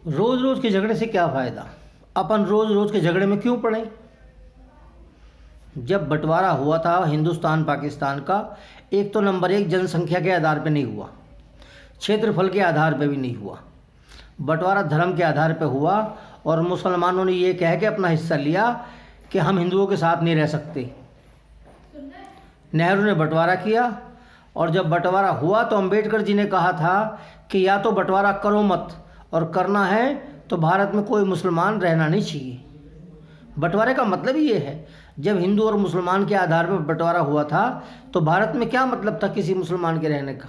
रोज़ रोज़ के झगड़े से क्या फ़ायदा? अपन रोज़ रोज़ के झगड़े में क्यों पड़े? जब बंटवारा हुआ था हिंदुस्तान पाकिस्तान का, एक तो नंबर एक जनसंख्या के आधार पे नहीं हुआ, क्षेत्रफल के आधार पे भी नहीं हुआ, बंटवारा धर्म के आधार पे हुआ। और मुसलमानों ने ये कह के अपना हिस्सा लिया कि हम हिंदुओं के साथ नहीं रह सकते। नेहरू ने बंटवारा किया, और जब बंटवारा हुआ तो अंबेडकर जी ने कहा था कि या तो बंटवारा करो मत, और करना है तो भारत में कोई मुसलमान रहना नहीं चाहिए। बंटवारे का मतलब ही ये है, जब हिंदू और मुसलमान के आधार पर बंटवारा हुआ था तो भारत में क्या मतलब था किसी मुसलमान के रहने का?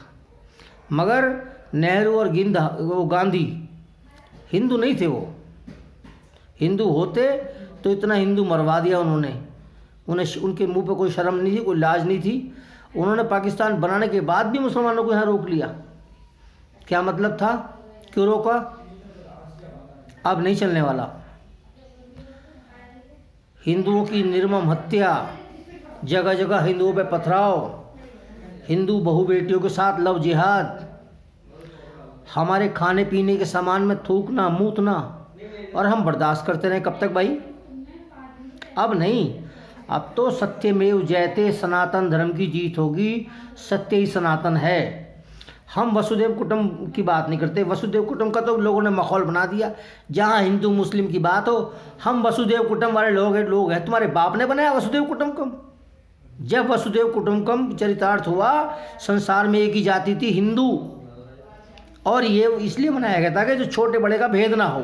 मगर नेहरू और गांधी हिंदू नहीं थे। वो हिंदू होते तो इतना हिंदू मरवा दिया उन्होंने। उनके मुंह पे कोई शर्म नहीं थी, कोई लाज नहीं थी। उन्होंने पाकिस्तान बनाने के बाद भी मुसलमानों को यहाँ रोक लिया। क्या मतलब था? क्यों रोका? अब नहीं चलने वाला। हिंदुओं की निर्मम हत्या, जगह जगह हिंदुओं पे पथराव, हिंदू बहू बेटियों के साथ लव जिहाद, हमारे खाने पीने के सामान में थूकना मूतना, और हम बर्दाश्त करते रहे कब तक भाई? अब नहीं, अब तो सत्यमेव जयते, सनातन धर्म की जीत होगी। सत्य ही सनातन है। हम वसुदेव कुटुंब की बात नहीं करते। वसुदेव कुटुंब का तो लोगों ने माहौल बना दिया। जहाँ हिंदू मुस्लिम की बात हो, हम वसुदेव कुटुंब वाले लोग हैं। तुम्हारे बाप ने बनाया वसुदेव कुटुंबकम? जब वसुदेव कुटुंबकम चरितार्थ हुआ, संसार में एक ही जाति थी, हिंदू। और ये इसलिए बनाया गया था कि जो छोटे बड़े का भेद ना हो।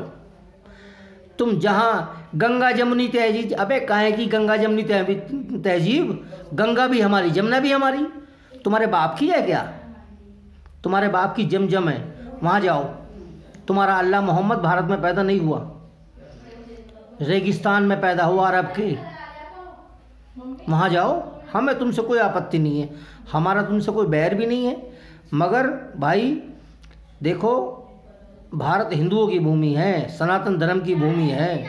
तुम जहाँ गंगा जमुनी तहजीब, अबे काहे की गंगा जमुनी तहजीब? गंगा भी हमारी, जमुना भी हमारी। तुम्हारे बाप की है क्या? तुम्हारे बाप की जमजम है, वहाँ जाओ। तुम्हारा अल्लाह मोहम्मद भारत में पैदा नहीं हुआ, रेगिस्तान में पैदा हुआ अरब के। वहाँ जाओ, हमें तुमसे कोई आपत्ति नहीं है, हमारा तुमसे कोई बैर भी नहीं है। मगर भाई देखो, भारत हिंदुओं की भूमि है, सनातन धर्म की भूमि है।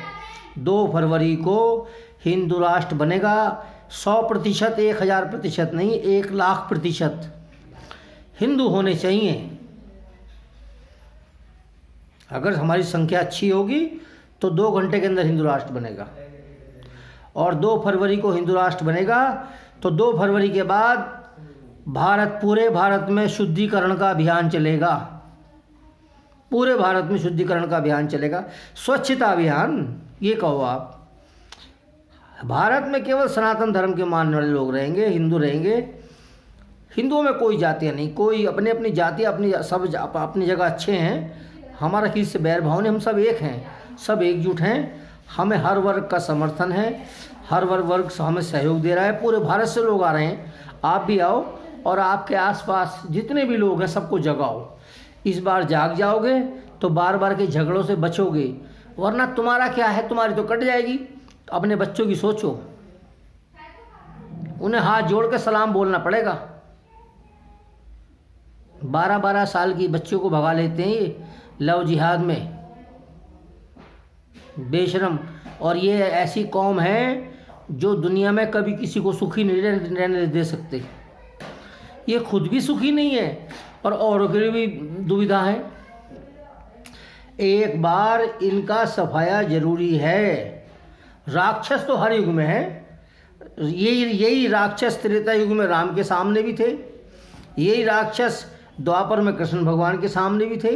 2 फरवरी को हिंदू राष्ट्र बनेगा। 100%, 1000% नहीं, 1,00,000% हिंदू होने चाहिए। अगर हमारी संख्या अच्छी होगी तो 2 घंटे के अंदर हिंदू राष्ट्र बनेगा। और 2 फरवरी को हिंदू राष्ट्र बनेगा तो 2 फरवरी के बाद पूरे भारत में शुद्धिकरण का अभियान चलेगा। पूरे भारत में शुद्धिकरण का अभियान चलेगा, स्वच्छता अभियान। ये कहो आप, भारत में केवल सनातन धर्म के मानने वाले लोग रहेंगे, हिंदू रहेंगे। हिंदुओं में कोई जातियाँ नहीं, कोई अपनी अपनी जाति, सब अपनी जगह अच्छे हैं। हमारा किसी से बैर भाव नहीं, हम सब एक हैं, सब एकजुट हैं। हमें हर वर्ग का समर्थन है, हर वर्ग हमें सहयोग दे रहा है। पूरे भारत से लोग आ रहे हैं, आप भी आओ, और आपके आसपास जितने भी लोग हैं सबको जगाओ। इस बार जाग जाओगे तो बार बार के झगड़ों से बचोगे, वरना तुम्हारा क्या है, तुम्हारी तो कट जाएगी। अपने बच्चों की सोचो, उन्हें हाथ जोड़ के सलाम बोलना पड़ेगा। 12-12 साल की बच्चों को भगा लेते हैं ये लव जिहाद में, बेशरम। और ये ऐसी कौम है जो दुनिया में कभी किसी को सुखी नहीं रहने दे सकते। ये खुद भी सुखी नहीं है और औरों के लिए भी दुविधा है। एक बार इनका सफाया जरूरी है। राक्षस तो हर युग में है। यही राक्षस त्रेता युग में राम के सामने भी थे, यही राक्षस द्वापर में कृष्ण भगवान के सामने भी थे,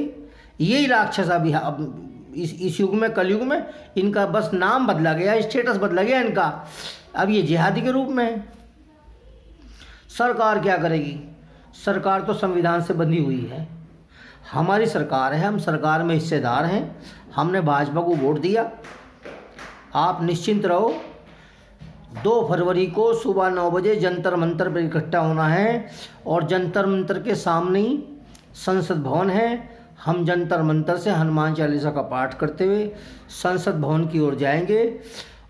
यही राक्षस अभी अब इस युग में, कलयुग में इनका बस नाम बदला गया, स्टेटस बदला गया इनका। अब ये जिहादी के रूप में है। सरकार क्या करेगी? सरकार तो संविधान से बंधी हुई है। हमारी सरकार है, हम सरकार में हिस्सेदार हैं, हमने भाजपा को वोट दिया। आप निश्चिंत रहो, 2 फरवरी को सुबह 9 बजे जंतर मंतर पर इकट्ठा होना है। और जंतर मंतर के सामने ही संसद भवन है। हम जंतर मंतर से हनुमान चालीसा का पाठ करते हुए संसद भवन की ओर जाएंगे।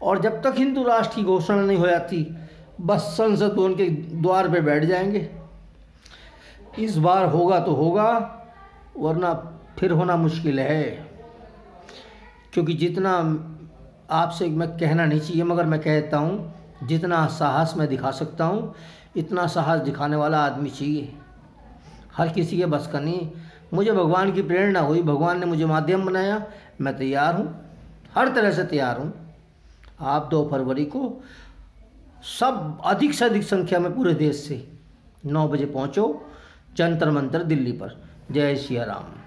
और जब तक हिंदू राष्ट्र की घोषणा नहीं हो जाती, बस संसद भवन के द्वार पे बैठ जाएंगे। इस बार होगा तो होगा, वरना फिर होना मुश्किल है। क्योंकि जितना आपसे मैं कहना नहीं चाहिए, मगर मैं कहता हूँ, जितना साहस मैं दिखा सकता हूँ, इतना साहस दिखाने वाला आदमी चाहिए। हर किसी के बस का नहीं। मुझे भगवान की प्रेरणा हुई, भगवान ने मुझे माध्यम बनाया, मैं तैयार हूँ, हर तरह से तैयार हूँ। आप 2 फरवरी को सब अधिक से अधिक संख्या में पूरे देश से 9 बजे पहुँचो जंतर मंतर दिल्ली पर। जय सिया राम।